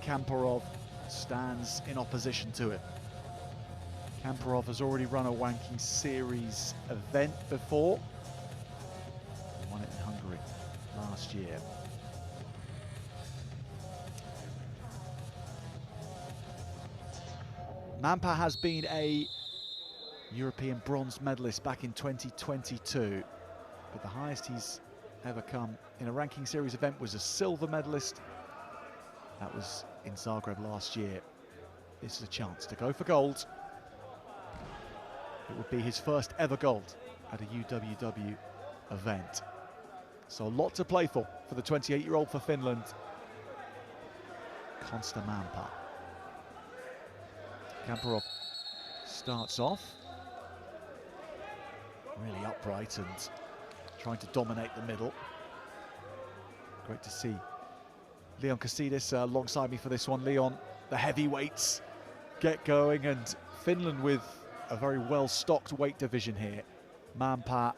Kamparov stands in opposition to him. Kamparov has already run a Ranking Series event before. He won it in Hungary last year. MAEENPAEAE has been a European bronze medalist back in 2022, but the highest he's ever come in a Ranking Series event was a silver medalist. That was in Zagreb last year. This is a chance to go for gold. It would be his first ever gold at a UWW event. So a lot to play for the 28-year-old for Finland, Konsta. Kamparov starts off really upright and trying to dominate the middle. Great to see Leon Kasidis alongside me for this one. Leon, the heavyweights get going, and Finland with a very well-stocked weight division here. MAEENPAEAE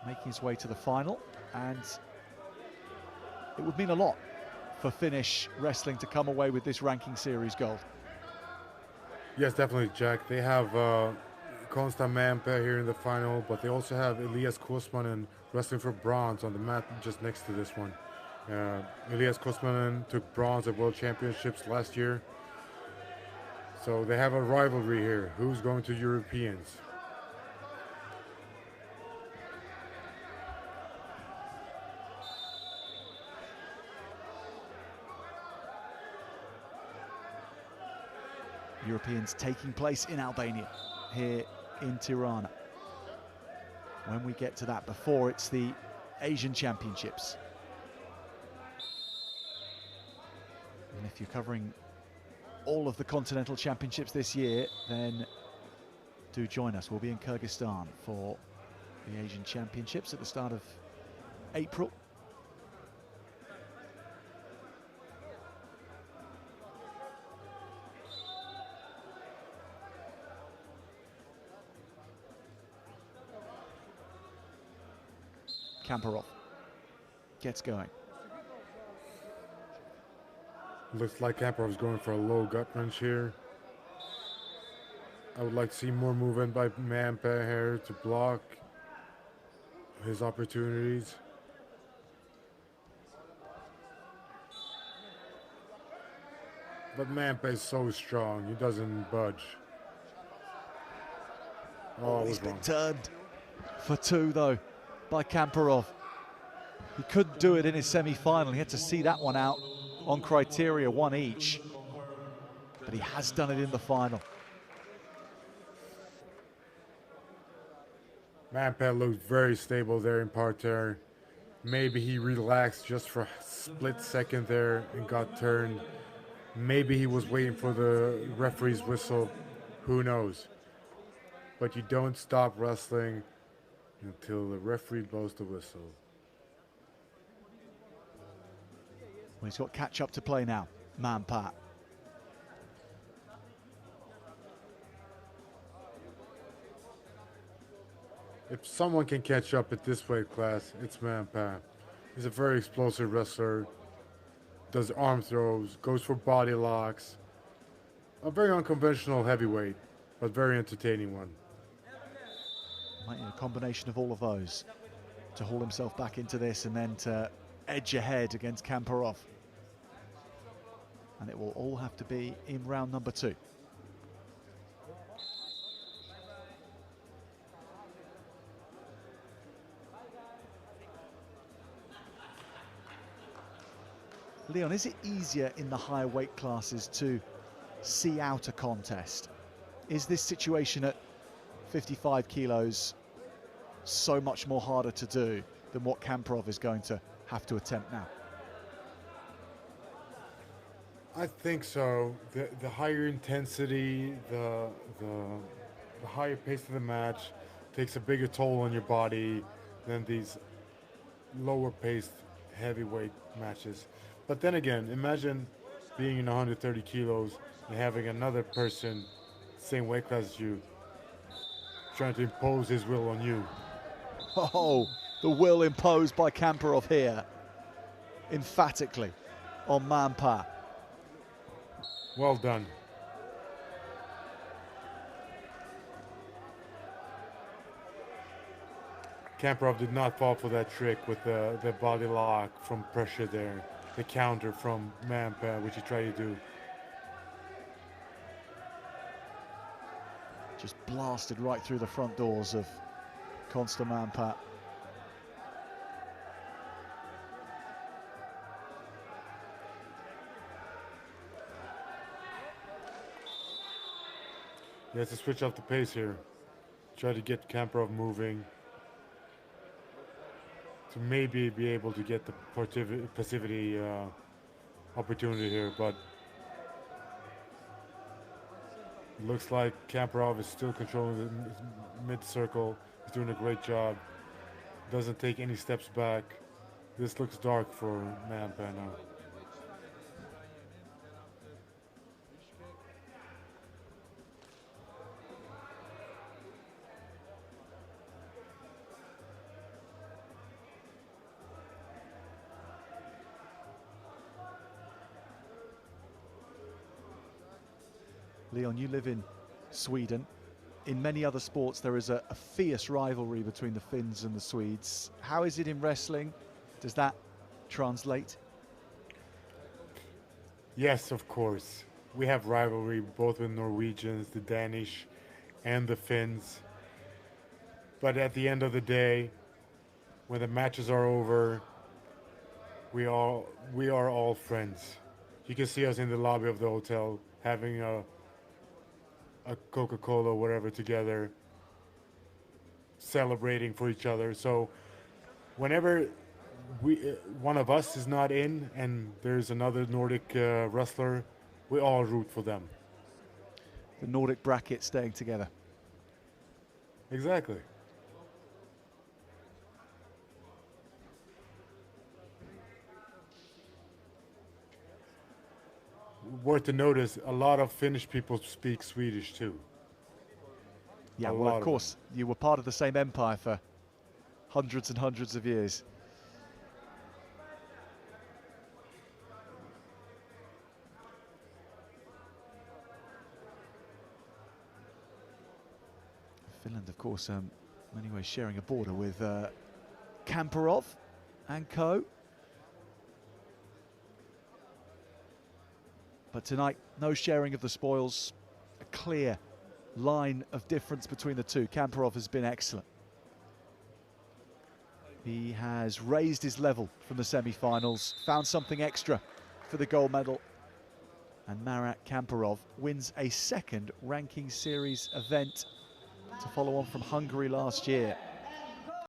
making his way to the final, and it would mean a lot for Finnish wrestling to come away with this Ranking Series gold. Yes, definitely, Jack. They have Konsta MAEENPAEAE here in the final, but they also have Elias Kosmanen wrestling for bronze on the mat just next to this one. Elias Kosmanen took bronze at World Championships last year. So they have a rivalry here. Who's going to Europeans? Europeans taking place in Albania, here in Tirana. When we get to that, before it's the Asian Championships. And if you're covering all of the Continental Championships this year, then do join us. We'll be in Kyrgyzstan for the Asian Championships at the start of April. Kamparov gets going. Looks like Kamparov's going for a low gut wrench here. I would like to see more movement by MAEENPAEAE here to block his opportunities. But MAEENPAEAE is so strong, he doesn't budge. Oh, he's been turned for two though by Kamparov. He couldn't do it in his semi-final. He had to see that one out on criteria, one each. But he has done it in the final. MAEENPAEAE looked very stable there in parterre. Maybe he relaxed just for a split second there and got turned. Maybe he was waiting for the referee's whistle. Who knows? But you don't stop wrestling until the referee blows the whistle. Well, he's got catch up to play now, MAEENPAEAE. If someone can catch up at this weight class, it's MAEENPAEAE. He's a very explosive wrestler, does arm throws, goes for body locks. A very unconventional heavyweight, but very entertaining one. Might need a combination of all of those to haul himself back into this and then to edge ahead against Kamparov. And it will all have to be in round number 2. Leon, is it easier in the higher weight classes to see out a contest? Is this situation at 55 kilos so much more harder to do than what Kamparov is going to have to attempt now? I think so. The higher intensity, the higher pace of the match takes a bigger toll on your body than these lower paced heavyweight matches. But then again, imagine being in 130 kilos and having another person, same weight class as you, trying to impose his will on you. Oh, the will imposed by Kamparov here, emphatically, on MAEENPAEAE. Well done. Kamparov did not fall for that trick with the body lock from pressure there. The counter from MAEENPAEAE, which he tried to do. Just blasted right through the front doors of Konsta MAEENPAEAE. He has to switch up the pace here. Try to get Kamparov moving. To maybe be able to get the passivity opportunity here, but looks like Kamparov is still controlling the mid-circle. He's doing a great job. Doesn't take any steps back. This looks dark for MAEENPAEAE now. Leon, you live in Sweden. In many other sports, there is a fierce rivalry between the Finns and the Swedes. How is it in wrestling? Does that translate? Yes, of course. We have rivalry both with Norwegians, the Danish, and the Finns. But at the end of the day, when the matches are over, we are all friends. You can see us in the lobby of the hotel having a Coca-Cola or whatever together, celebrating for each other. So whenever one of us is not in and there's another Nordic wrestler, we all root for them. The Nordic bracket staying together. Exactly. Worth to notice, a lot of Finnish people speak Swedish too. Yeah, well, of course, you were part of the same empire for hundreds and hundreds of years. Finland, of course, in many ways sharing a border with Kamparov and co. But tonight, no sharing of the spoils, a clear line of difference between the two. Kamparov has been excellent. He has raised his level from the semi-finals, found something extra for the gold medal. And Marat KAMPAROV wins a second ranking series event to follow on from Hungary last year.